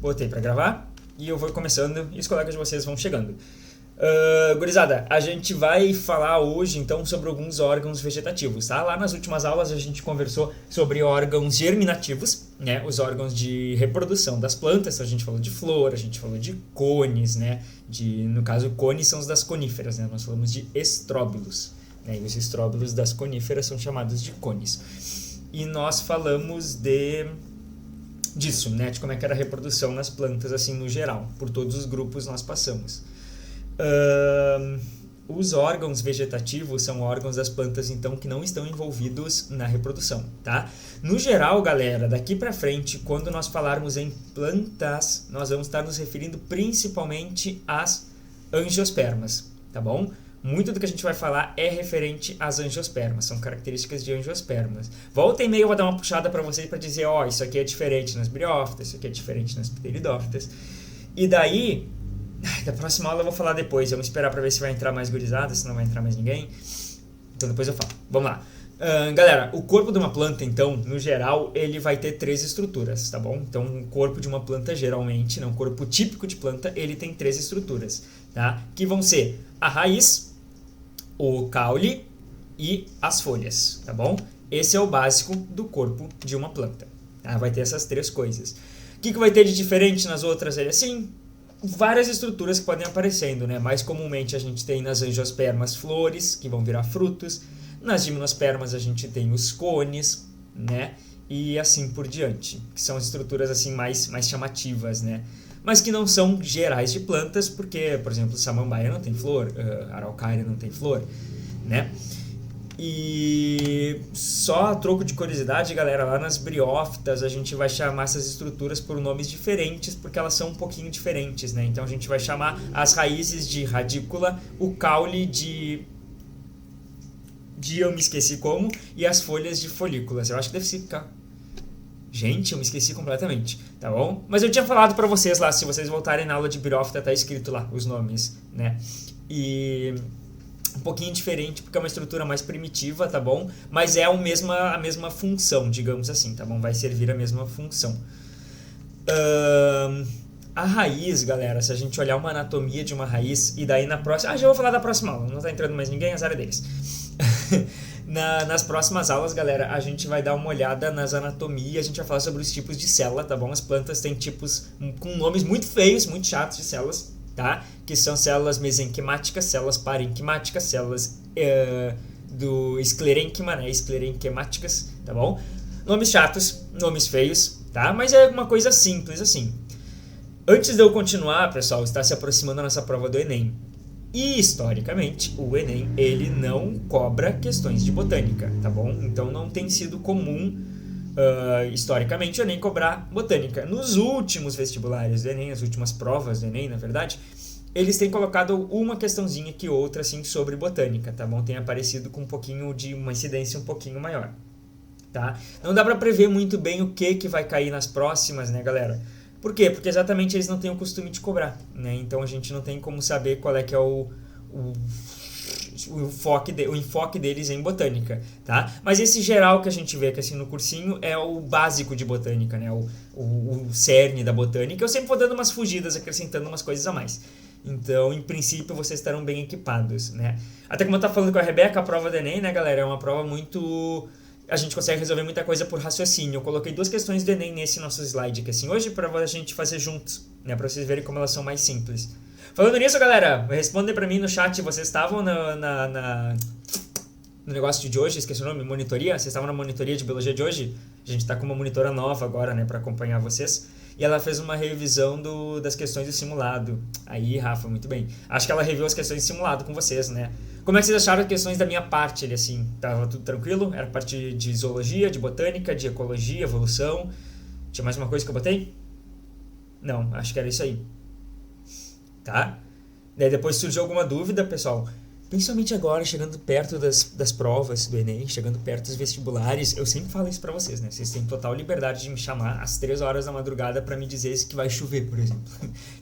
Botei pra gravar e eu vou começando e os colegas de vocês vão chegando. Gurizada, a gente vai falar hoje então sobre alguns órgãos vegetativos, tá? Lá nas últimas aulas a gente conversou sobre órgãos germinativos, né? Os órgãos de reprodução das plantas, a gente falou de flor, a gente falou de cones, né? No caso, cones são os das coníferas, né? Nós falamos de estróbilos, né? E os estróbilos das coníferas são chamados de cones. E nós falamos disso, né? De como é que era a reprodução nas plantas, assim, no geral. Por todos os grupos nós passamos. Os órgãos vegetativos são órgãos das plantas, então, que não estão envolvidos na reprodução, tá? No geral, galera, daqui pra frente, quando nós falarmos em plantas, nós vamos estar nos referindo principalmente às angiospermas, tá bom? Muito do que a gente vai falar é referente às angiospermas, são características de angiospermas. Volta e meia eu vou dar uma puxada para vocês para dizer, ó, isso aqui é diferente nas briófitas, isso aqui é diferente nas pteridófitas. E daí, da próxima aula eu vou falar depois, vamos esperar para ver se vai entrar mais gurizada, se não vai entrar mais ninguém. Então depois eu falo. Vamos lá. Galera, o corpo de uma planta, então, no geral, ele vai ter 3 estruturas, tá bom? Então, o corpo de uma planta, geralmente, né, um corpo típico de planta, ele tem 3 estruturas, tá? Que vão ser a raiz, o caule e as folhas, tá bom? Esse é o básico do corpo de uma planta, tá? Vai ter essas 3 coisas. O que vai ter de diferente nas outras? Assim, várias estruturas que podem aparecendo, né? Mais comumente a gente tem nas angiospermas flores, que vão virar frutos. Nas gimnospermas a gente tem os cones, né? E assim por diante, que são as estruturas assim mais chamativas, né? Mas que não são gerais de plantas, porque, por exemplo, samambaia não tem flor, araucária não tem flor, né? E só a troco de curiosidade, galera, lá nas briófitas a gente vai chamar essas estruturas por nomes diferentes, porque elas são um pouquinho diferentes, né? Então a gente vai chamar as raízes de radícula, o caule de eu me esqueci como, e as folhas de folículas. Eu acho que deve ficar... Gente, eu me esqueci completamente, tá bom? Mas eu tinha falado pra vocês lá, se vocês voltarem na aula de briófita, tá escrito lá os nomes, né? E um pouquinho diferente, porque é uma estrutura mais primitiva, tá bom? Mas é a mesma função, digamos assim, tá bom? Vai servir a mesma função. A raiz, galera, se a gente olhar uma anatomia de uma raiz, e daí na próxima... já vou falar da próxima aula, não tá entrando mais ninguém, azar é deles. Nas próximas aulas, galera, a gente vai dar uma olhada nas anatomias, a gente vai falar sobre os tipos de célula, tá bom? As plantas têm tipos com nomes muito feios, muito chatos de células, tá? Que são células mesenquimáticas, células parenquimáticas, células do esclerênquima, né? Esclerenquemáticas, tá bom? Nomes chatos, nomes feios, tá? Mas é uma coisa simples, assim. Antes de eu continuar, pessoal, está se aproximando a nossa prova do Enem. E, historicamente, o Enem, ele não cobra questões de botânica, tá bom? Então, não tem sido comum, historicamente, o Enem cobrar botânica. Nos últimos vestibulares do Enem, as últimas provas do Enem, na verdade, eles têm colocado uma questãozinha que outra, assim, sobre botânica, tá bom? Tem aparecido com um pouquinho de uma incidência um pouquinho maior, tá? Não dá pra prever muito bem o que vai cair nas próximas, né, galera? Por quê? Porque exatamente eles não têm o costume de cobrar, né? Então a gente não tem como saber qual é que é o enfoque deles em botânica, tá? Mas esse geral que a gente vê aqui assim no cursinho é o básico de botânica, né? O cerne da botânica. Eu sempre vou dando umas fugidas, acrescentando umas coisas a mais. Então, em princípio, vocês estarão bem equipados, né? Até como eu estava falando com a Rebeca, a prova do Enem, né, galera? É uma prova muito... A gente consegue resolver muita coisa por raciocínio. Eu coloquei 2 questões do Enem nesse nosso slide aqui, assim, hoje, para a gente fazer juntos, né? Para vocês verem como elas são mais simples. Falando nisso, galera, respondem para mim no chat. Vocês estavam no negócio de hoje, esqueci o nome, monitoria? Vocês estavam na monitoria de biologia de hoje? A gente está com uma monitora nova agora, né, para acompanhar vocês. E ela fez uma revisão das questões do simulado. Aí, Rafa, muito bem. Acho que ela reviu as questões do simulado com vocês, né? Como é que vocês acharam as questões da minha parte, assim? Tava tudo tranquilo? Era parte de zoologia, de botânica, de ecologia, evolução. Tinha mais uma coisa que eu botei? Não, acho que era isso aí. Tá? Daí depois surgiu alguma dúvida, pessoal. Principalmente agora, chegando perto das provas do Enem, chegando perto dos vestibulares, eu sempre falo isso pra vocês, né? Vocês têm total liberdade de me chamar às 3 horas da madrugada pra me dizer que vai chover, por exemplo.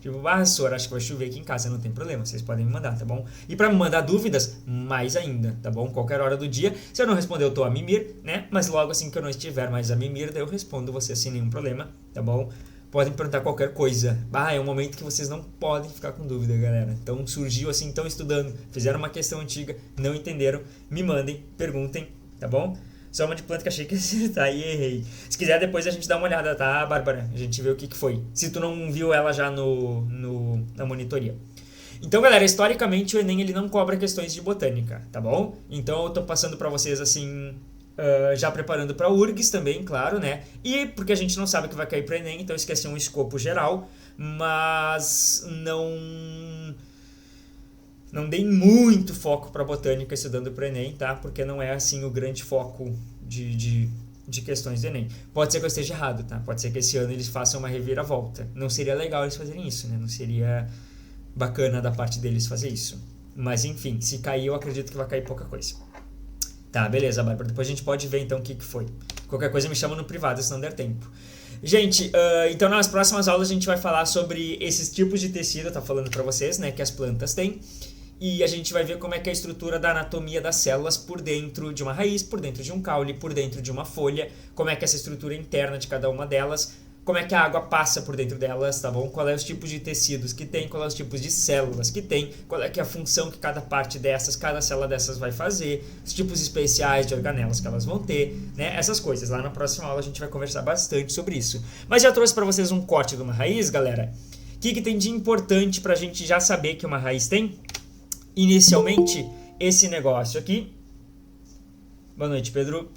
Tipo, Sora, acho que vai chover aqui em casa, não tem problema, vocês podem me mandar, tá bom? E pra me mandar dúvidas, mais ainda, tá bom? Qualquer hora do dia. Se eu não responder, eu tô a mimir, né? Mas logo assim que eu não estiver mais a mimir, daí eu respondo você sem nenhum problema, tá bom? podem perguntar qualquer coisa. É um momento que vocês não podem ficar com dúvida, galera. Então surgiu assim, estão estudando, fizeram uma questão antiga, não entenderam, me mandem, perguntem, tá bom? Só uma de planta que achei que ia acertar e errei. Se quiser, depois a gente dá uma olhada, tá, Bárbara? A gente vê o que foi. Se tu não viu ela já na monitoria. Então, galera, historicamente o Enem ele não cobra questões de botânica, tá bom? Então eu tô passando pra vocês assim, já preparando pra URGS também, claro, né? E porque a gente não sabe o que vai cair pro Enem, então esqueci um escopo geral, mas não dei muito foco pra botânica estudando pro Enem, tá? Porque não é assim o grande foco de questões do Enem. Pode ser que eu esteja errado, tá? Pode ser que esse ano eles façam uma reviravolta. Não seria legal eles fazerem isso, né? Não seria bacana da parte deles fazer isso. Mas enfim, se cair, eu acredito que vai cair pouca coisa. Tá, beleza, Bárbara. Depois a gente pode ver então o que foi. Qualquer coisa me chama no privado, se não der tempo. Gente, então nas próximas aulas a gente vai falar sobre esses tipos de tecido, tá falando pra vocês, né, que as plantas têm. E a gente vai ver como é que é a estrutura da anatomia das células por dentro de uma raiz, por dentro de um caule, por dentro de uma folha, como é que é essa estrutura interna de cada uma delas, como é que a água passa por dentro delas, tá bom? Qual é os tipos de tecidos que tem, qual é os tipos de células que tem, qual é que é a função que cada parte dessas, cada célula dessas vai fazer, os tipos especiais de organelas que elas vão ter, né? Essas coisas. Lá na próxima aula a gente vai conversar bastante sobre isso. Mas já trouxe para vocês um corte de uma raiz, galera. O que tem de importante pra gente já saber que uma raiz tem? Inicialmente, esse negócio aqui. Boa noite, Pedro.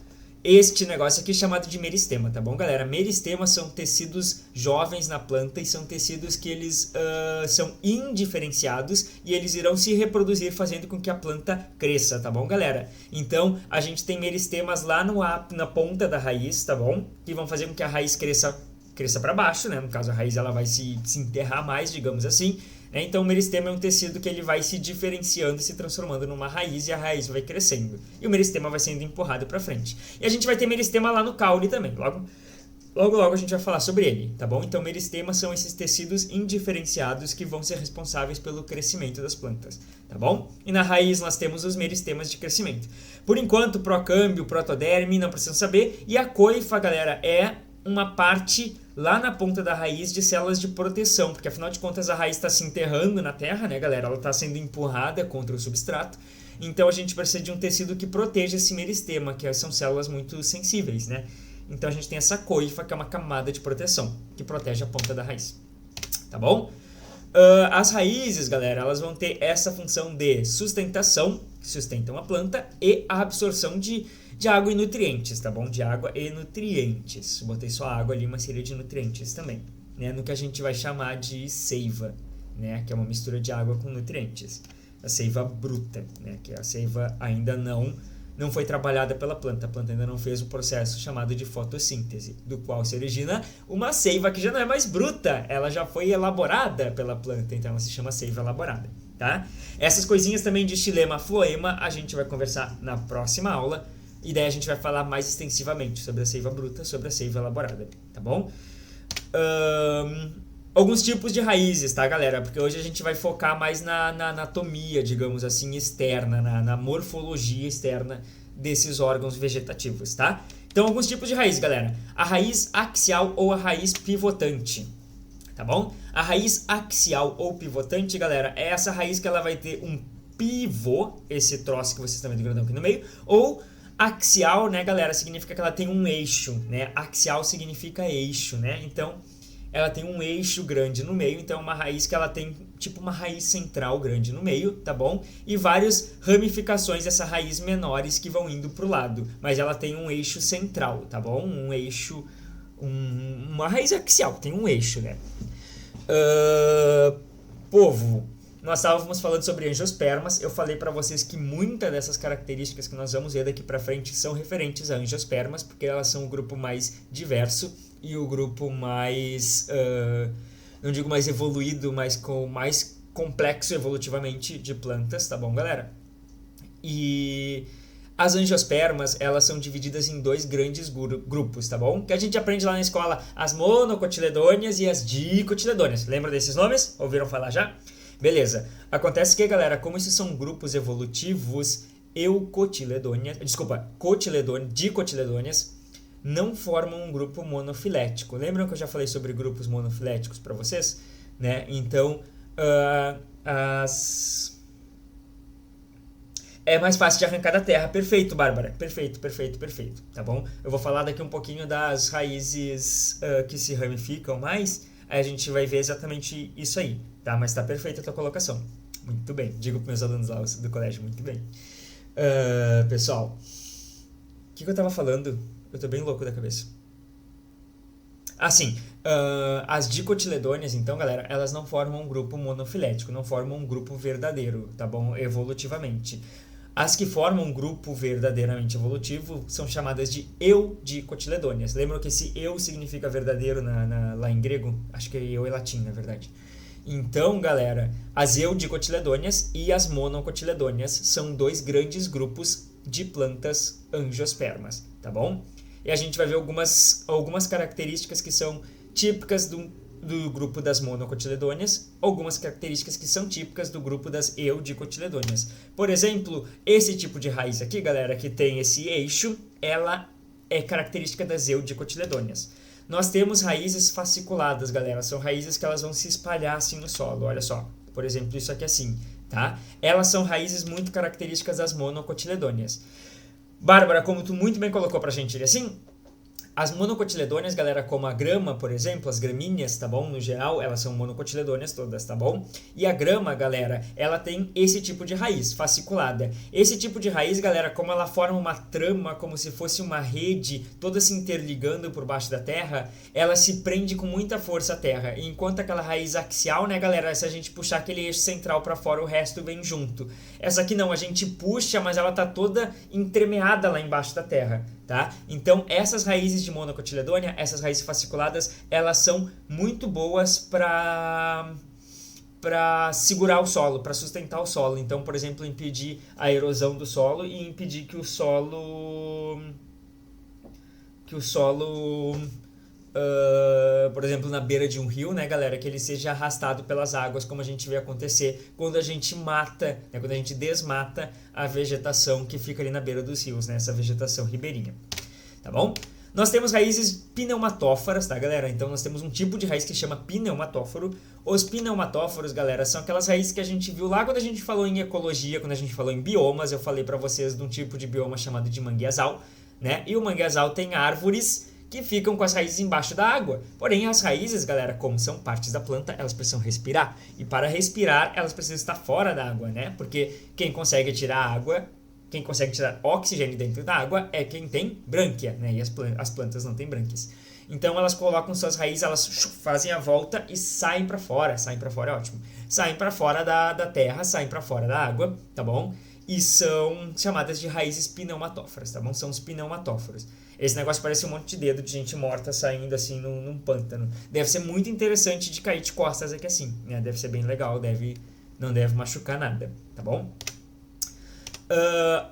Este negócio aqui é chamado de meristema, tá bom, galera? Meristemas são tecidos jovens na planta e são tecidos que eles são indiferenciados e eles irão se reproduzir fazendo com que a planta cresça, tá bom, galera? Então, a gente tem meristemas lá na ponta da raiz, tá bom? Que vão fazer com que a raiz cresça para baixo, né? No caso, a raiz ela vai se enterrar mais, digamos assim. Então, o meristema é um tecido que ele vai se diferenciando e se transformando numa raiz e a raiz vai crescendo. E o meristema vai sendo empurrado para frente. E a gente vai ter meristema lá no caule também. Logo a gente vai falar sobre ele, tá bom? Então, meristemas são esses tecidos indiferenciados que vão ser responsáveis pelo crescimento das plantas, tá bom? E na raiz nós temos os meristemas de crescimento. Por enquanto, procâmbio, protoderme, não precisam saber. E a coifa, galera, é uma parte lá na ponta da raiz de células de proteção, porque afinal de contas a raiz está se enterrando na terra, né, galera? Ela está sendo empurrada contra o substrato, então a gente precisa de um tecido que proteja esse meristema, que são células muito sensíveis, né? Então a gente tem essa coifa, que é uma camada de proteção, que protege a ponta da raiz, tá bom? As raízes, galera, elas vão ter essa função de sustentação, que sustentam a planta, e a absorção de água e nutrientes, tá bom? De água e nutrientes. Botei só água ali, mas seria de nutrientes também, né? No que a gente vai chamar de seiva, né? Que é uma mistura de água com nutrientes. A seiva bruta, né? Que a seiva ainda não foi trabalhada pela planta. A planta ainda não fez o processo chamado de fotossíntese, do qual se origina uma seiva que já não é mais bruta. Ela já foi elaborada pela planta, então ela se chama seiva elaborada, tá? Essas coisinhas também de xilema, floema, a gente vai conversar na próxima aula. E daí a gente vai falar mais extensivamente sobre a seiva bruta, sobre a seiva elaborada, tá bom? Alguns tipos de raízes, tá, galera? Porque hoje a gente vai focar mais na anatomia, digamos assim, externa, na morfologia externa desses órgãos vegetativos, tá? Então, alguns tipos de raiz, galera. A raiz axial ou a raiz pivotante, tá bom? A raiz axial ou pivotante, galera, é essa raiz que ela vai ter um pivô, esse troço que vocês estão vendo grandão aqui no meio, ou axial, né, galera, significa que ela tem um eixo, né? Axial significa eixo, né? Então, ela tem um eixo grande no meio, então é uma raiz que ela tem tipo uma raiz central grande no meio, tá bom? E várias ramificações dessa raiz menores que vão indo pro lado, mas ela tem um eixo central, tá bom? Um eixo, uma raiz axial, tem um eixo, né? Povo, nós estávamos falando sobre angiospermas. Eu falei para vocês que muitas dessas características que nós vamos ver daqui para frente são referentes a angiospermas, porque elas são o grupo mais diverso e o grupo mais, não digo mais evoluído, mas mais complexo evolutivamente de plantas, tá bom, galera? E as angiospermas, elas são divididas em dois grandes grupos, tá bom? Que a gente aprende lá na escola, as monocotiledôneas e as dicotiledôneas. Lembra desses nomes? Ouviram falar já? Beleza. Acontece que, galera, como esses são grupos evolutivos dicotiledôneas, não formam um grupo monofilético. Lembram que eu já falei sobre grupos monofiléticos para vocês? Né? Então, é mais fácil de arrancar da terra. Perfeito, Bárbara. Perfeito. Tá bom? Eu vou falar daqui um pouquinho das raízes que se ramificam mais. Aí a gente vai ver exatamente isso aí, tá? Mas tá perfeita a tua colocação. Muito bem. Digo para meus alunos lá do colégio, muito bem. Pessoal, o que eu tava falando? Eu tô bem louco da cabeça. Sim. As dicotiledôneas, então, galera, elas não formam um grupo monofilético, não formam um grupo verdadeiro, tá bom? Evolutivamente. As que formam um grupo verdadeiramente evolutivo são chamadas de eudicotiledôneas. Lembram que esse eu significa verdadeiro lá em grego? Acho que eu é latim, na verdade. Então, galera, as eudicotiledôneas e as monocotiledôneas são dois grandes grupos de plantas angiospermas, tá bom? E a gente vai ver algumas características que são típicas do grupo das monocotiledôneas, algumas características que são típicas do grupo das eudicotiledôneas. Por exemplo, esse tipo de raiz aqui, galera, que tem esse eixo, ela é característica das eudicotiledôneas. Nós temos raízes fasciculadas, galera, são raízes que elas vão se espalhar assim no solo, olha só. Por exemplo, isso aqui assim, tá? Elas são raízes muito características das monocotiledôneas. Bárbara, como tu muito bem colocou pra gente assim, as monocotiledôneas, galera, como a grama, por exemplo, as gramíneas, tá bom? No geral, elas são monocotiledôneas todas, tá bom? E a grama, galera, ela tem esse tipo de raiz, fasciculada. Esse tipo de raiz, galera, como ela forma uma trama, como se fosse uma rede, toda se interligando por baixo da terra, ela se prende com muita força à terra. E enquanto aquela raiz axial, né, galera, se a gente puxar aquele eixo central para fora, o resto vem junto. Essa aqui não, a gente puxa, mas ela tá toda entremeada lá embaixo da terra, tá? Então, essas raízes de monocotiledônea, essas raízes fasciculadas, elas são muito boas para segurar o solo, para sustentar o solo. Então, por exemplo, impedir a erosão do solo e impedir que o solo por exemplo, na beira de um rio, né, galera, que ele seja arrastado pelas águas, como a gente vê acontecer quando a gente mata, né, quando a gente desmata a vegetação que fica ali na beira dos rios, né, essa vegetação ribeirinha, tá bom? Nós temos raízes pneumatóforas, tá, galera? Então nós temos um tipo de raiz que chama pneumatóforo. Os pneumatóforos, galera, são aquelas raízes que a gente viu lá quando a gente falou em ecologia, quando a gente falou em biomas. Eu falei pra vocês de um tipo de bioma chamado de manguezal, né? E o manguezal tem árvores que ficam com as raízes embaixo da água. Porém, as raízes, galera, como são partes da planta, elas precisam respirar. E para respirar, elas precisam estar fora da água, né? Porque quem consegue tirar oxigênio dentro da água é quem tem brânquia, né? E as plantas não têm brânquias. Então, elas colocam suas raízes, elas fazem a volta e saem para fora. Saem para fora é ótimo. Saem para fora da terra, saem para fora da água, tá bom? E são chamadas de raízes pneumatóforas, tá bom? São os pneumatóforos. Esse negócio parece um monte de dedo de gente morta saindo assim num pântano. Deve ser muito interessante de cair de costas aqui assim, né? Deve ser bem legal, não deve machucar nada, tá bom?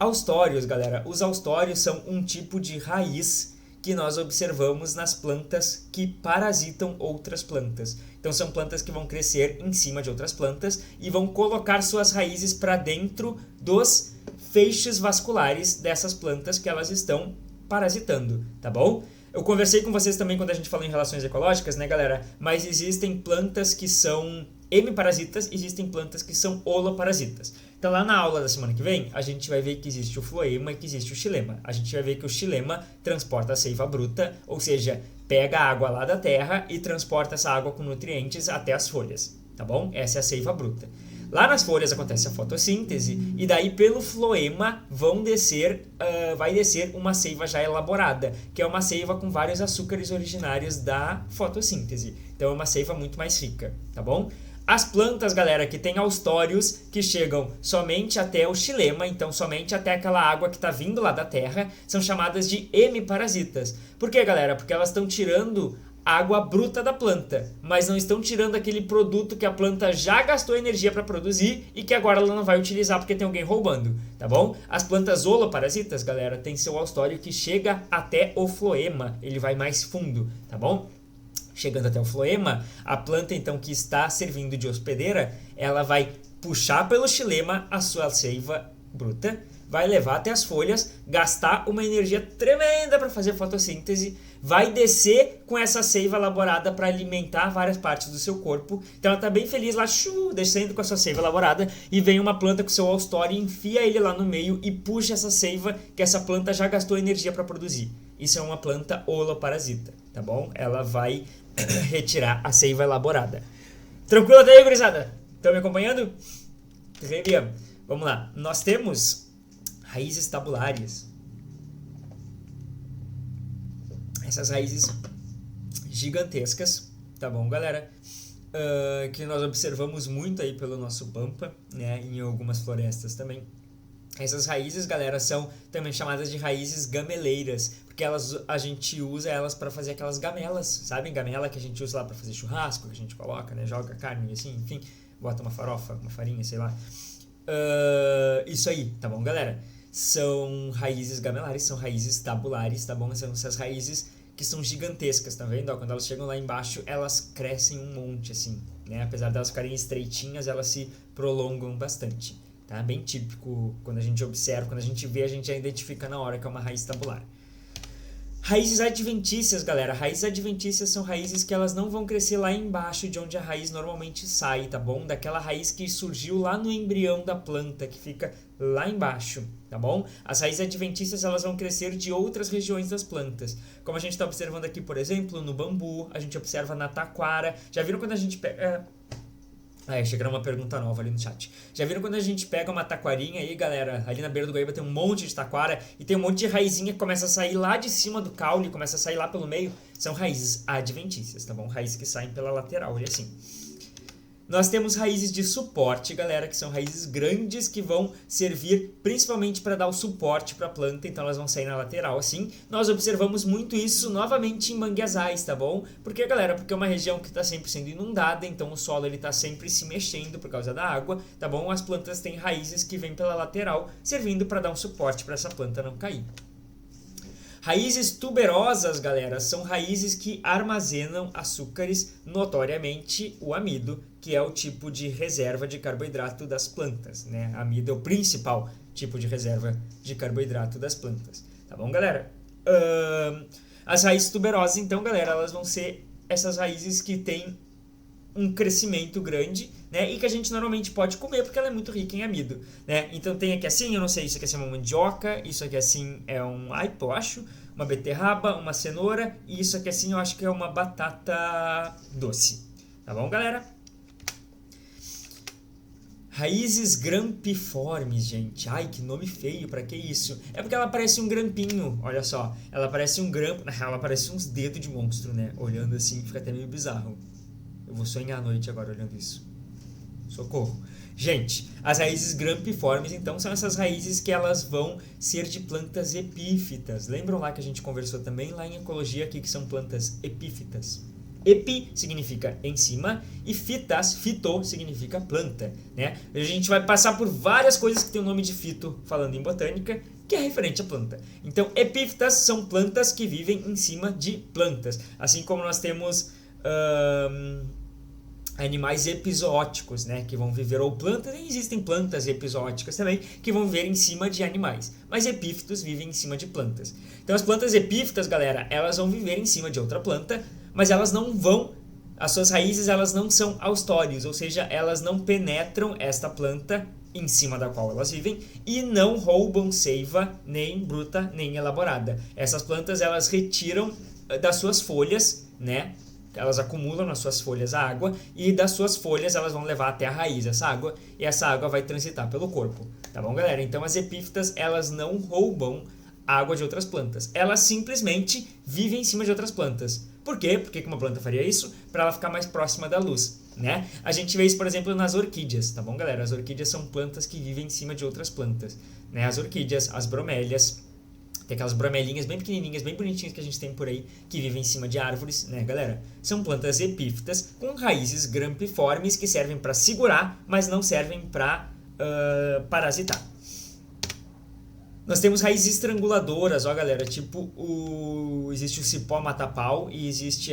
Austórios, galera. Os austórios são um tipo de raiz que nós observamos nas plantas que parasitam outras plantas. Então são plantas que vão crescer em cima de outras plantas e vão colocar suas raízes para dentro dos feixes vasculares dessas plantas que elas estão parasitando, tá bom? Eu conversei com vocês também quando a gente falou em relações ecológicas, né, galera? Mas existem plantas que são hemiparasitas, existem plantas que são holoparasitas. Então lá na aula da semana que vem, a gente vai ver que existe o floema e que existe o xilema. A gente vai ver que o xilema transporta a seiva bruta, ou seja, pega a água lá da terra e transporta essa água com nutrientes até as folhas, tá bom? Essa é a seiva bruta. Lá nas folhas acontece a fotossíntese e daí pelo floema vai descer uma seiva já elaborada, que é uma seiva com vários açúcares originários da fotossíntese. Então é uma seiva muito mais rica, tá bom? As plantas, galera, que tem austórios que chegam somente até o xilema, então somente até aquela água que está vindo lá da terra, são chamadas de hemiparasitas. Por quê, galera? Porque elas estão tirando água bruta da planta, mas não estão tirando aquele produto que a planta já gastou energia para produzir e que agora ela não vai utilizar porque tem alguém roubando, tá bom? As plantas holoparasitas, galera, tem seu austório que chega até o floema, ele vai mais fundo, tá bom? Chegando até o floema, a planta então que está servindo de hospedeira, ela vai puxar pelo xilema a sua seiva bruta, vai levar até as folhas, gastar uma energia tremenda para fazer fotossíntese, vai descer com essa seiva elaborada para alimentar várias partes do seu corpo. Então ela está bem feliz lá, descendo com a sua seiva elaborada, e vem uma planta com seu All-Story, enfia ele lá no meio e puxa essa seiva que essa planta já gastou energia para produzir. Isso é uma planta holoparasita, tá bom? Ela vai retirar a seiva elaborada. Tranquilo até aí, gurizada? Estão me acompanhando? Vamos lá. Nós temos raízes tabulares. Essas raízes gigantescas, tá bom, galera? Que nós observamos muito aí pelo nosso Pampa, né? Em algumas florestas também. Essas raízes, galera, são também chamadas de raízes gameleiras, porque a gente usa elas para fazer aquelas gamelas, sabem? Gamela que a gente usa lá para fazer churrasco, que a gente coloca, né? Joga carne assim, enfim, bota uma farofa, uma farinha, sei lá. Isso aí, tá bom, galera? São raízes gamelares, são raízes tabulares, tá bom? São essas raízes que são gigantescas, tá vendo? Ó, quando elas chegam lá embaixo, elas crescem um monte, assim, né? Apesar de elas ficarem estreitinhas, elas se prolongam bastante. Tá? Bem típico quando a gente observa, quando a gente vê, a gente já identifica na hora que é uma raiz tabular. Raízes adventícias, galera. Raízes adventícias são raízes que elas não vão crescer lá embaixo de onde a raiz normalmente sai, tá bom? Daquela raiz que surgiu lá no embrião da planta, que fica lá embaixo, tá bom? As raízes adventícias, elas vão crescer de outras regiões das plantas. Como a gente está observando aqui, por exemplo, no bambu, a gente observa na taquara. Já viram quando a gente pega... achei que era uma pergunta nova ali no chat. Já viram quando a gente pega uma taquarinha aí, galera? Ali na beira do Guaíba tem um monte de taquara e tem um monte de raizinha que começa a sair lá de cima do caule, começa a sair lá pelo meio. São raízes adventícias, tá bom? Raízes que saem pela lateral, olha assim. Nós temos raízes de suporte, galera, que são raízes grandes que vão servir principalmente para dar o suporte para a planta, então elas vão sair na lateral assim. Nós observamos muito isso novamente em manguezais, tá bom? Porque, galera, porque é uma região que está sempre sendo inundada, então o solo ele está sempre se mexendo por causa da água, tá bom? As plantas têm raízes que vêm pela lateral, servindo para dar um suporte para essa planta não cair. Raízes tuberosas, galera, são raízes que armazenam açúcares, notoriamente o amido, que é o tipo de reserva de carboidrato das plantas, né? Amido é o principal tipo de reserva de carboidrato das plantas, tá bom, galera? As raízes tuberosas, então, galera, elas vão ser essas raízes que têm um crescimento grande, né, e que a gente normalmente pode comer porque ela é muito rica em amido, né? Então tem aqui assim, eu não sei, isso aqui assim é uma mandioca, isso aqui assim é um aipo, eu acho, uma beterraba, uma cenoura, e isso aqui assim eu acho que é uma batata doce, tá bom, galera? Raízes grampiformes, gente. Ai, que nome feio, pra que isso? É porque ela parece um grampinho, olha só. Ela parece um grampo, na real ela parece uns dedos de monstro, né? Olhando assim, fica até meio bizarro. Eu vou sonhar à noite agora olhando isso. Socorro. Gente, as raízes grampiformes, então, são essas raízes que elas vão ser de plantas epífitas. Lembram lá que a gente conversou também lá em ecologia aqui que são plantas epífitas? Epi significa em cima e fitas, fito, significa planta, né? A gente vai passar por várias coisas que tem o nome de fito, falando em botânica, que é referente à planta. Então, epífitas são plantas que vivem em cima de plantas. Assim como nós temos animais episóticos, né? Que vão viver, ou plantas, e existem plantas episóticas também, que vão viver em cima de animais. Mas epífitos vivem em cima de plantas. Então, as plantas epífitas, galera, elas vão viver em cima de outra planta, mas elas não vão, as suas raízes elas não são austórios, ou seja, elas não penetram esta planta em cima da qual elas vivem e não roubam seiva nem bruta nem elaborada. Essas plantas elas retiram das suas folhas, né? Elas acumulam nas suas folhas a água e das suas folhas elas vão levar até a raiz essa água e essa água vai transitar pelo corpo, tá bom, galera? Então as epífitas elas não roubam água de outras plantas, elas simplesmente vivem em cima de outras plantas. Por quê? Por que uma planta faria isso? Para ela ficar mais próxima da luz, né? A gente vê isso, por exemplo, nas orquídeas, tá bom, galera? As orquídeas são plantas que vivem em cima de outras plantas, né? As orquídeas, as bromélias, tem aquelas bromelinhas bem pequenininhas, bem bonitinhas que a gente tem por aí, que vivem em cima de árvores, né, galera? São plantas epífitas com raízes grampiformes que servem para segurar, mas não servem para parasitar. Nós temos raízes estranguladoras, ó, galera, tipo existe o cipó mata-pau e existe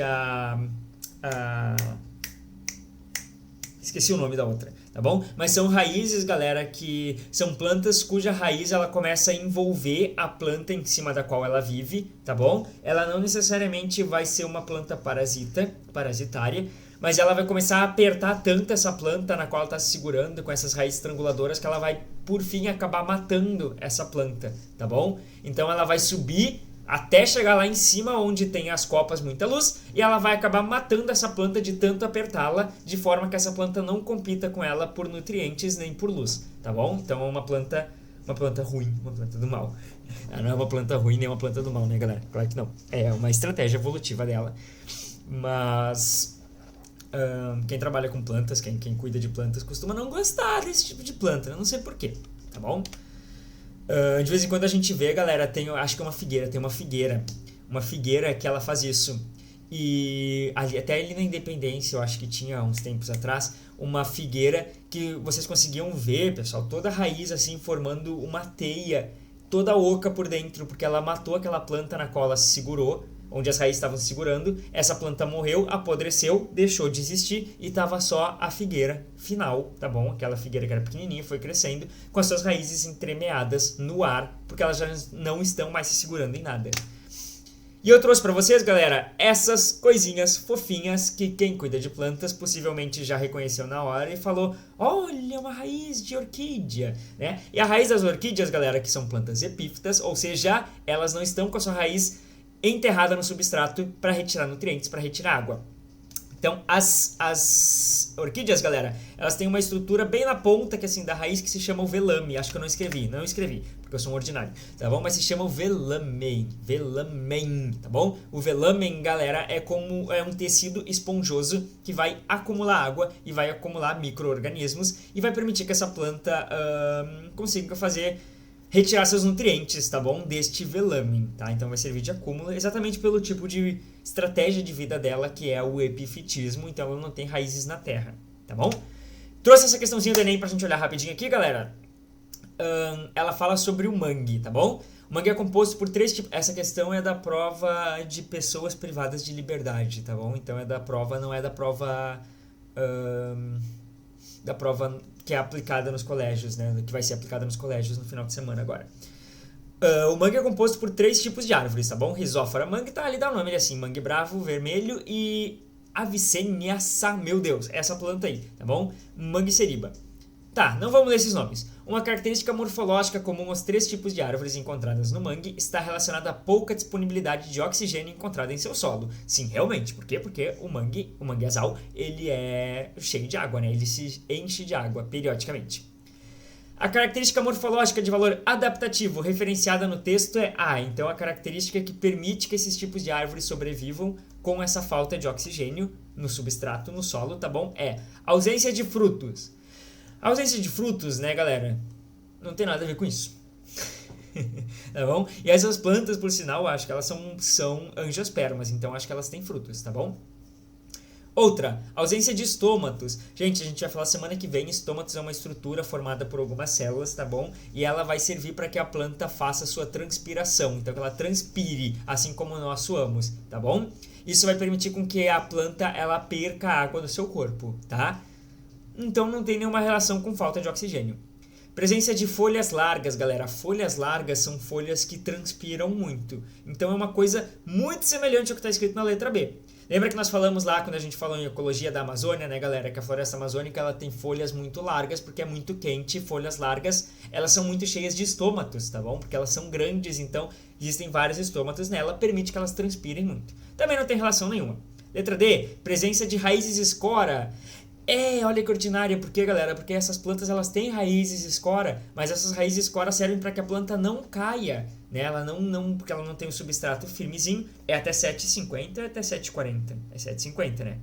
Esqueci o nome da outra, tá bom? Mas são raízes, galera, que são plantas cuja raiz ela começa a envolver a planta em cima da qual ela vive, tá bom? Ela não necessariamente vai ser uma planta parasitária, mas ela vai começar a apertar tanto essa planta na qual ela está se segurando com essas raízes estranguladoras que ela vai, por fim, acabar matando essa planta, tá bom? Então ela vai subir até chegar lá em cima onde tem as copas, muita luz, e ela vai acabar matando essa planta de tanto apertá-la, de forma que essa planta não compita com ela por nutrientes nem por luz, tá bom? Então é uma planta ruim, uma planta do mal. Ela não é uma planta ruim nem uma planta do mal, né, galera? Claro que não. É uma estratégia evolutiva dela. Mas quem trabalha com plantas, quem cuida de plantas, costuma não gostar desse tipo de planta, eu não sei porquê, tá bom? De vez em quando a gente vê, galera, acho que é uma figueira que ela faz isso. E até ali na Independência, eu acho que tinha uns tempos atrás, uma figueira que vocês conseguiam ver, pessoal, toda a raiz assim formando uma teia, toda oca por dentro, porque ela matou aquela planta na qual ela se segurou, onde as raízes estavam se segurando, essa planta morreu, apodreceu, deixou de existir e estava só a figueira final, tá bom? Aquela figueira que era pequenininha, foi crescendo, com as suas raízes entremeadas no ar, porque elas já não estão mais se segurando em nada. E eu trouxe para vocês, galera, essas coisinhas fofinhas que quem cuida de plantas possivelmente já reconheceu na hora e falou: olha, uma raiz de orquídea, né? E a raiz das orquídeas, galera, que são plantas epífitas, ou seja, elas não estão com a sua raiz enterrada no substrato para retirar nutrientes, para retirar água. Então, as orquídeas, galera, elas têm uma estrutura bem na ponta que assim da raiz que se chama o velame. Acho que eu não escrevi, porque eu sou um ordinário, tá bom? Mas se chama o velamen, tá bom? O velamen, galera, é um tecido esponjoso que vai acumular água e vai acumular micro-organismos e vai permitir que essa planta consiga retirar seus nutrientes, tá bom? Deste velamen, tá? Então vai servir de acúmulo exatamente pelo tipo de estratégia de vida dela, que é o epifitismo, então ela não tem raízes na terra, tá bom? Trouxe essa questãozinha do Enem pra gente olhar rapidinho aqui, galera. Ela fala sobre o mangue, tá bom? O mangue é composto por 3 tipos. Essa questão é da prova de pessoas privadas de liberdade, tá bom? Então é da prova, não é da prova... da prova que é aplicada nos colégios, né? Que vai ser aplicada nos colégios no final de semana agora. O mangue é composto por 3 tipos de árvores, tá bom? Rhizophyra mangue, tá ali, dá o nome assim, mangue bravo, vermelho e Avicennia, meu Deus, essa planta aí, tá bom? Mangue seriba. Tá, não vamos ler esses nomes. Uma característica morfológica comum aos 3 tipos de árvores encontradas no mangue está relacionada à pouca disponibilidade de oxigênio encontrada em seu solo. Sim, realmente. Por quê? Porque o manguezal, ele é cheio de água, né? Ele se enche de água periodicamente. A característica morfológica de valor adaptativo referenciada no texto é A. Então, a característica que permite que esses tipos de árvores sobrevivam com essa falta de oxigênio no substrato, no solo, tá bom? É ausência de frutos. A ausência de frutos, né, galera, não tem nada a ver com isso. Tá bom? E essas plantas, por sinal, acho que elas são angiospermas, então acho que elas têm frutos, tá bom? Outra, ausência de estômatos. Gente, a gente vai falar semana que vem, estômatos é uma estrutura formada por algumas células, tá bom? E ela vai servir para que a planta faça sua transpiração, então que ela transpire, assim como nós suamos, tá bom? Isso vai permitir com que a planta ela perca a água do seu corpo, tá? Então não tem nenhuma relação com falta de oxigênio. Presença de folhas largas, galera. Folhas largas são folhas que transpiram muito. Então é uma coisa muito semelhante ao que está escrito na letra B. Lembra que nós falamos lá, quando a gente falou em ecologia da Amazônia, né, galera? Que a floresta amazônica ela tem folhas muito largas porque é muito quente. Folhas largas, elas são muito cheias de estômatos, tá bom? Porque elas são grandes, então existem vários estômatos nela, permite que elas transpirem muito. Também não tem relação nenhuma. Letra D, presença de raízes escora. Olha que ordinária, por quê, galera? Porque essas plantas elas têm raízes escora, mas essas raízes escora servem para que a planta não caia, né? Porque ela não tem um substrato firmezinho, é até 7,50, é até 7,40, é 7,50, né?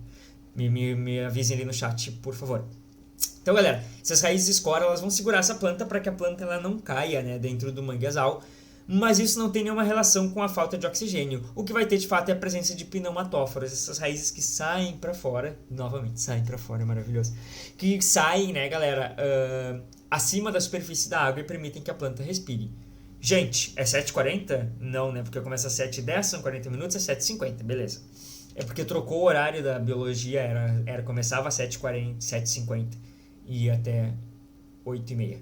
Me avisem ali no chat, por favor. Então, galera, essas raízes escora elas vão segurar essa planta para que a planta ela não caia, né, dentro do manguezal. Mas isso não tem nenhuma relação com a falta de oxigênio. O que vai ter de fato é a presença de pneumatóforas, essas raízes que saem para fora, novamente saem para fora, é maravilhoso, que saem, né, galera, acima da superfície da água e permitem que a planta respire. Gente, é 7h40? Não, né, porque começa às 7h10, são 40 minutos, é 7h50, beleza. É porque trocou o horário da biologia, começava às 7h40, 7h50 e ia até 8h30.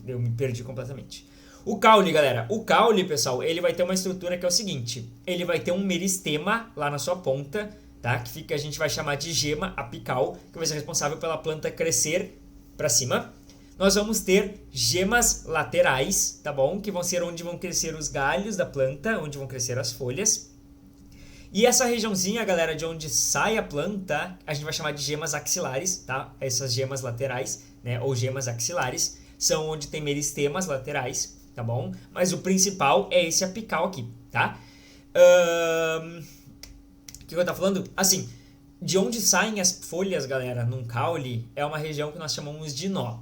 Eu me perdi completamente. O caule, galera. O caule, pessoal, ele vai ter uma estrutura que é o seguinte. Ele vai ter um meristema lá na sua ponta, tá? Que a gente vai chamar de gema apical, que vai ser responsável pela planta crescer para cima. Nós vamos ter gemas laterais, tá bom? Que vão ser onde vão crescer os galhos da planta, onde vão crescer as folhas. E essa regiãozinha, galera, de onde sai a planta, a gente vai chamar de gemas axilares, tá? Essas gemas laterais, né? Ou gemas axilares, são onde tem meristemas laterais, tá bom? Mas o principal é esse apical aqui, tá? O que eu tava falando? Assim, de onde saem as folhas, galera, num caule, é uma região que nós chamamos de nó.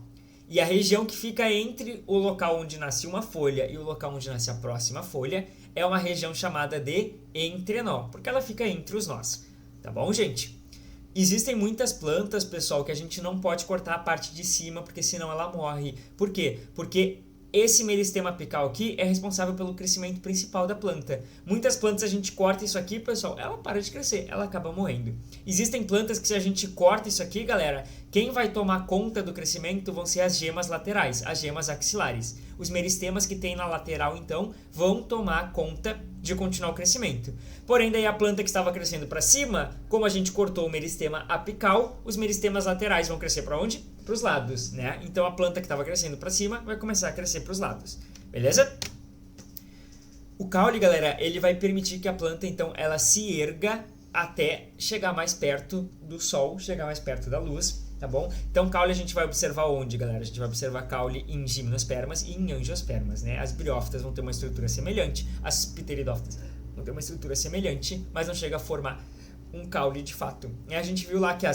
E a região que fica entre o local onde nasce uma folha e o local onde nasce a próxima folha é uma região chamada de entrenó, porque ela fica entre os nós, tá bom, gente? Existem muitas plantas, pessoal, que a gente não pode cortar a parte de cima, porque senão ela morre. Por quê? Porque esse meristema apical aqui é responsável pelo crescimento principal da planta. Muitas plantas a gente corta isso aqui, pessoal, ela para de crescer, ela acaba morrendo. Existem plantas que se a gente corta isso aqui, galera, quem vai tomar conta do crescimento vão ser as gemas laterais, as gemas axilares. Os meristemas que tem na lateral, então, vão tomar conta de continuar o crescimento. Porém, daí a planta que estava crescendo para cima, como a gente cortou o meristema apical, os meristemas laterais vão crescer para onde? Para os lados, né? Então a planta que estava crescendo para cima vai começar a crescer para os lados, beleza? O caule, galera, ele vai permitir que a planta, então, ela se erga até chegar mais perto do sol, chegar mais perto da luz, tá bom? Então, caule a gente vai observar onde, galera? A gente vai observar caule em gimnospermas e em angiospermas, né? As briófitas vão ter uma estrutura semelhante, as pteridófitas vão ter uma estrutura semelhante, mas não chega a formar um caule de fato. E a gente viu lá que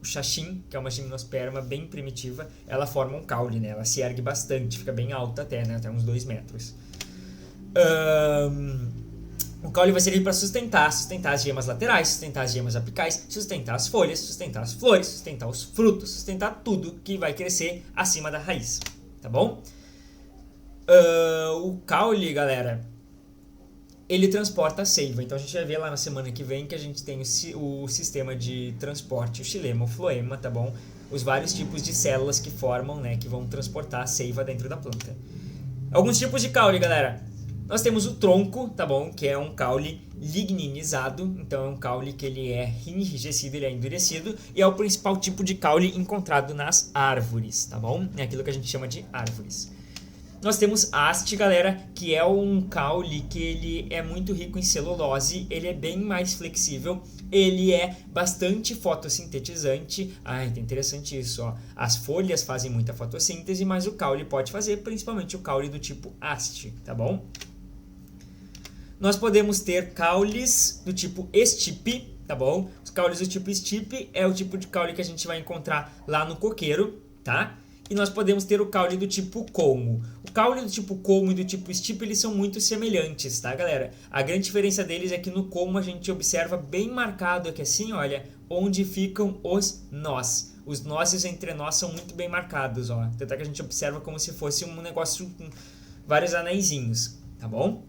o xaxim, que é uma gimnosperma bem primitiva, ela forma um caule, né? Ela se ergue bastante, fica bem alta até, né? Até uns 2 metros. O caule vai servir para sustentar as gemas laterais, sustentar as gemas apicais, sustentar as folhas, sustentar as flores, sustentar os frutos, sustentar tudo que vai crescer acima da raiz, tá bom? O caule, galera, ele transporta a seiva. Então a gente vai ver lá na semana que vem que a gente tem o sistema de transporte, o xilema, o floema, tá bom? Os vários tipos de células que formam, né, que vão transportar a seiva dentro da planta. Alguns tipos de caule, galera. Nós temos o tronco, tá bom? Que é um caule ligninizado. Então é um caule que ele é enrijecido, ele é endurecido. E é o principal tipo de caule encontrado nas árvores, tá bom? É aquilo que a gente chama de árvores. Nós temos haste, galera, que é um caule que ele é muito rico em celulose, ele é bem mais flexível, ele é bastante fotossintetizante. É interessante isso, ó. As folhas fazem muita fotossíntese, mas o caule pode fazer, principalmente o caule do tipo haste, tá bom? Nós podemos ter caules do tipo estipe, tá bom? Os caules do tipo estipe é o tipo de caule que a gente vai encontrar lá no coqueiro, tá? E nós podemos ter o caule do tipo colmo. O caule do tipo colmo e do tipo estipe, eles são muito semelhantes, tá, galera? A grande diferença deles é que no colmo a gente observa bem marcado aqui assim, olha, onde ficam os nós. Os nós e os entrenós são muito bem marcados, ó. Tanto é que a gente observa como se fosse um negócio com vários anéisinhos, tá bom?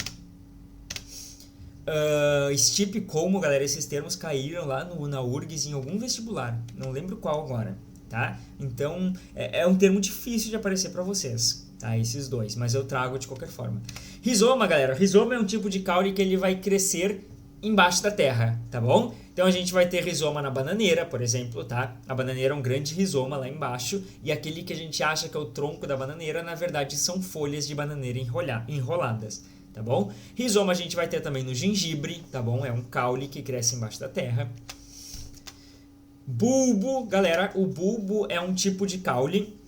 Estipe e colmo, galera, esses termos caíram lá na URGS em algum vestibular. Não lembro qual agora. Tá? Então, é um termo difícil de aparecer para vocês, tá? Esses dois, mas eu trago de qualquer forma. Rizoma, galera. Rizoma é um tipo de caule que ele vai crescer embaixo da terra, tá bom? Então, a gente vai ter rizoma na bananeira, por exemplo, tá? A bananeira é um grande rizoma lá embaixo e aquele que a gente acha que é o tronco da bananeira, na verdade, são folhas de bananeira enroladas, tá bom? Rizoma a gente vai ter também no gengibre, tá bom? É um caule que cresce embaixo da terra. Bulbo, galera, o bulbo é um tipo de caule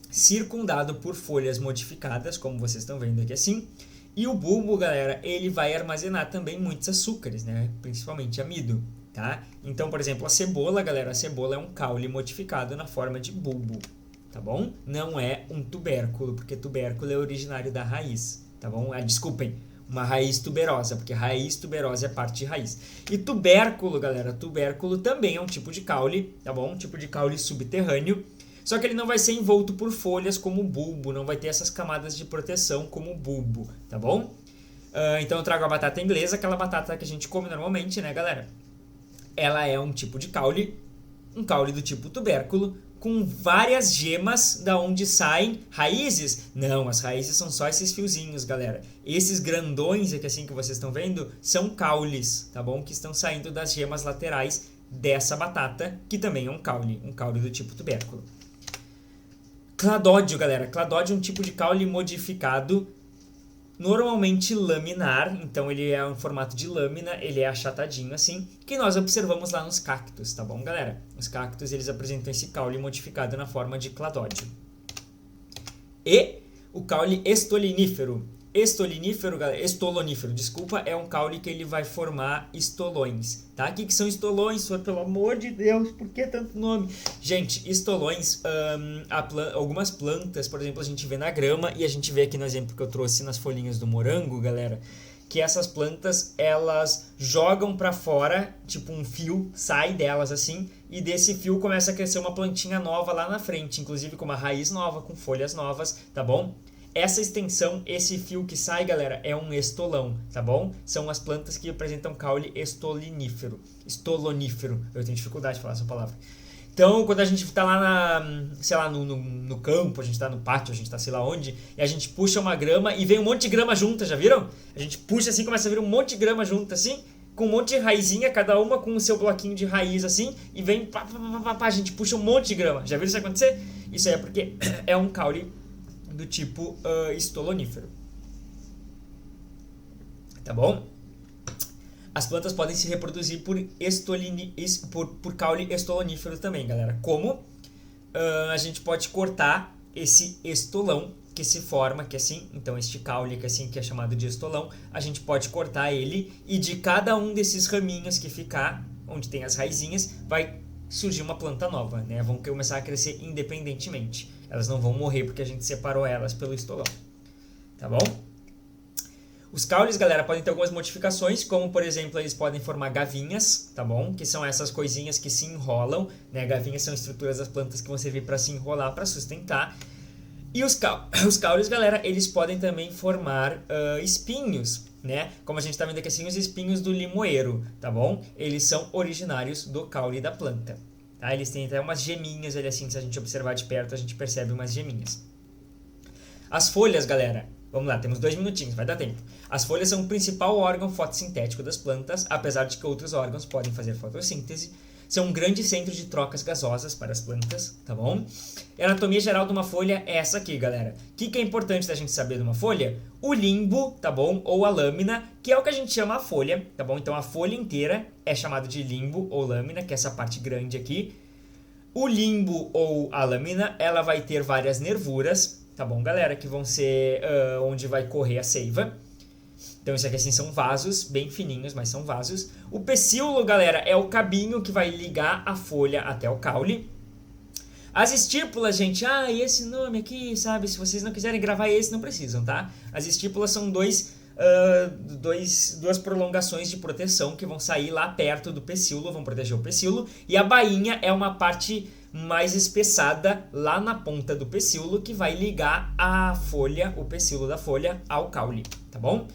circundado por folhas modificadas, como vocês estão vendo aqui assim. E o bulbo, galera, ele vai armazenar também muitos açúcares, né? Principalmente amido, tá? Então, por exemplo, a cebola, galera, a cebola é um caule modificado na forma de bulbo, tá bom? Não é um tubérculo, porque tubérculo é originário da raiz, tá bom? Desculpem. Uma raiz tuberosa, porque raiz tuberosa é parte de raiz. E tubérculo, galera, tubérculo também é um tipo de caule, tá bom? Um tipo de caule subterrâneo. Só que ele não vai ser envolto por folhas como o bulbo, não vai ter essas camadas de proteção como o bulbo, tá bom? Então eu trago a batata inglesa, aquela batata que a gente come normalmente, né, galera? Ela é um tipo de caule, um caule do tipo tubérculo, com várias gemas da onde saem raízes. Não, as raízes são só esses fiozinhos, galera. Esses grandões aqui assim que vocês estão vendo são caules, tá bom? Que estão saindo das gemas laterais dessa batata, que também é um caule do tipo tubérculo. Cladódio, galera. Cladódio é um tipo de caule modificado, normalmente laminar, então ele é um formato de lâmina, ele é achatadinho assim, que nós observamos lá nos cactos, tá bom, galera? Os cactos, eles apresentam esse caule modificado na forma de cladódio. E o caule estolinífero. Estolonífero, desculpa, é um caule que ele vai formar estolões, tá? O que são estolões, senhor? Pelo amor de Deus, por que tanto nome? Gente, estolões, algumas plantas, por exemplo, a gente vê na grama, e a gente vê aqui no exemplo que eu trouxe nas folhinhas do morango, galera, que essas plantas, elas jogam pra fora, tipo um fio, sai delas assim, e desse fio começa a crescer uma plantinha nova lá na frente, inclusive com uma raiz nova, com folhas novas, tá bom? Essa extensão, esse fio que sai, galera, é um estolão, tá bom? São as plantas que apresentam caule estolonífero. Eu tenho dificuldade de falar essa palavra. Então, quando a gente tá lá sei lá, no campo, a gente tá no pátio, a gente tá sei lá onde, e a gente puxa uma grama e vem um monte de grama junta, já viram? A gente puxa assim, começa a vir um monte de grama junta assim, com um monte de raizinha, cada uma com o seu bloquinho de raiz assim, e vem a gente puxa um monte de grama. Já viram isso acontecer? Isso aí é porque é um caule do tipo estolonífero. Tá bom? As plantas podem se reproduzir por caule estolonífero também, galera. Como a gente pode cortar esse estolão que se forma aqui assim, então este caule aqui assim, que é chamado de estolão, a gente pode cortar ele e de cada um desses raminhos que ficar, onde tem as raizinhas, vai surgir uma planta nova, né? Vão começar a crescer independentemente. Elas não vão morrer porque a gente separou elas pelo estolão. Tá bom? Os caules, galera, podem ter algumas modificações, como, por exemplo, eles podem formar gavinhas, tá bom? Que são essas coisinhas que se enrolam, né? Gavinhas são estruturas das plantas que vão servir para se enrolar, para sustentar. E os caules, galera, eles podem também formar espinhos, né? Como a gente tá vendo aqui assim, os espinhos do limoeiro, tá bom? Eles são originários do caule da planta. Tá? Eles têm até umas geminhas ali assim, que se a gente observar de perto, a gente percebe umas geminhas. As folhas, galera, vamos lá, temos 2 minutinhos, vai dar tempo. As folhas são o principal órgão fotossintético das plantas, apesar de que outros órgãos podem fazer fotossíntese. São um grande centro de trocas gasosas para as plantas, tá bom? A anatomia geral de uma folha é essa aqui, galera. O que é importante da gente saber de uma folha? O limbo, tá bom? Ou a lâmina, que é o que a gente chama a folha, tá bom? Então a folha inteira é chamada de limbo ou lâmina, que é essa parte grande aqui. O limbo ou a lâmina, ela vai ter várias nervuras, tá bom, galera? Que vão ser onde vai correr a seiva. Então isso aqui assim são vasos, bem fininhos, mas são vasos. O pecíolo, galera, é o cabinho que vai ligar a folha até o caule. As estípulas, gente, esse nome aqui, sabe? Se vocês não quiserem gravar esse, não precisam, tá? As estípulas são duas prolongações de proteção que vão sair lá perto do pecíolo, vão proteger o pecíolo. E a bainha é uma parte mais espessada lá na ponta do pecíolo que vai ligar a folha, o pecíolo da folha, ao caule, tá bom?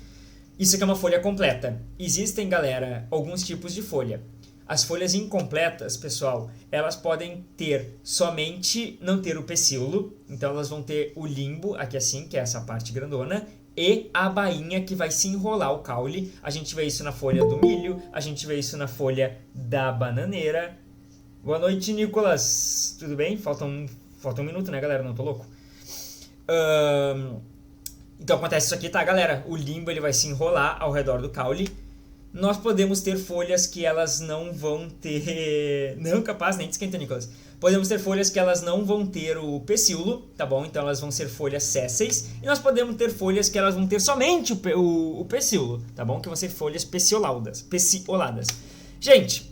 Isso aqui é uma folha completa. Existem, galera, alguns tipos de folha. As folhas incompletas, pessoal, elas podem ter somente, não ter o pecíolo, então elas vão ter o limbo, aqui assim, que é essa parte grandona, e a bainha que vai se enrolar o caule. A gente vê isso na folha do milho, a gente vê isso na folha da bananeira. Boa noite, Nicolas. Tudo bem? Falta um minuto, né, galera? Não tô louco. Então acontece isso aqui, tá, galera? O limbo ele vai se enrolar ao redor do caule. Nós podemos ter folhas que elas não vão ter... Não, capaz, nem esquenta, Nicolas. Podemos ter folhas que elas não vão ter o pecíolo, tá bom? Então elas vão ser folhas sésseis. E nós podemos ter folhas que elas vão ter somente o pecíolo, tá bom? Que vão ser folhas pecioladas. Gente,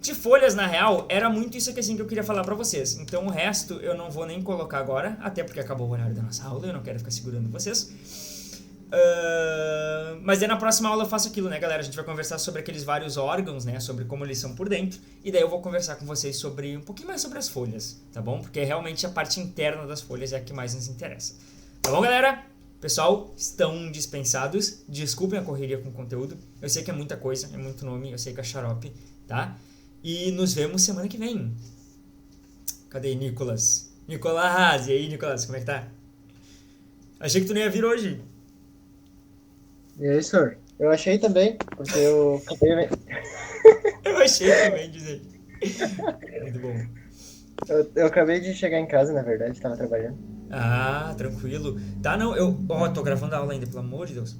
de folhas, na real, era muito isso aqui assim que eu queria falar pra vocês. Então o resto eu não vou nem colocar agora, até porque acabou o horário da nossa aula, eu não quero ficar segurando vocês. Mas aí na próxima aula eu faço aquilo, né, galera? A gente vai conversar sobre aqueles vários órgãos, né? Sobre como eles são por dentro. E daí eu vou conversar com vocês sobre um pouquinho mais sobre as folhas, tá bom? Porque realmente a parte interna das folhas é a que mais nos interessa. Tá bom, galera? Pessoal, estão dispensados. Desculpem a correria com o conteúdo. Eu sei que é muita coisa, é muito nome, eu sei que é xarope, tá? E nos vemos semana que vem. Cadê Nicolas? Nicolás! E aí, Nicolas, como é que tá? Achei que tu não ia vir hoje. E aí, senhor? Eu achei também, porque Eu achei também, dizer. Muito bom. eu acabei de chegar em casa, na verdade, estava trabalhando. Ah, tranquilo. Tá, não, eu... Ó, tô gravando a aula ainda, pelo amor de Deus.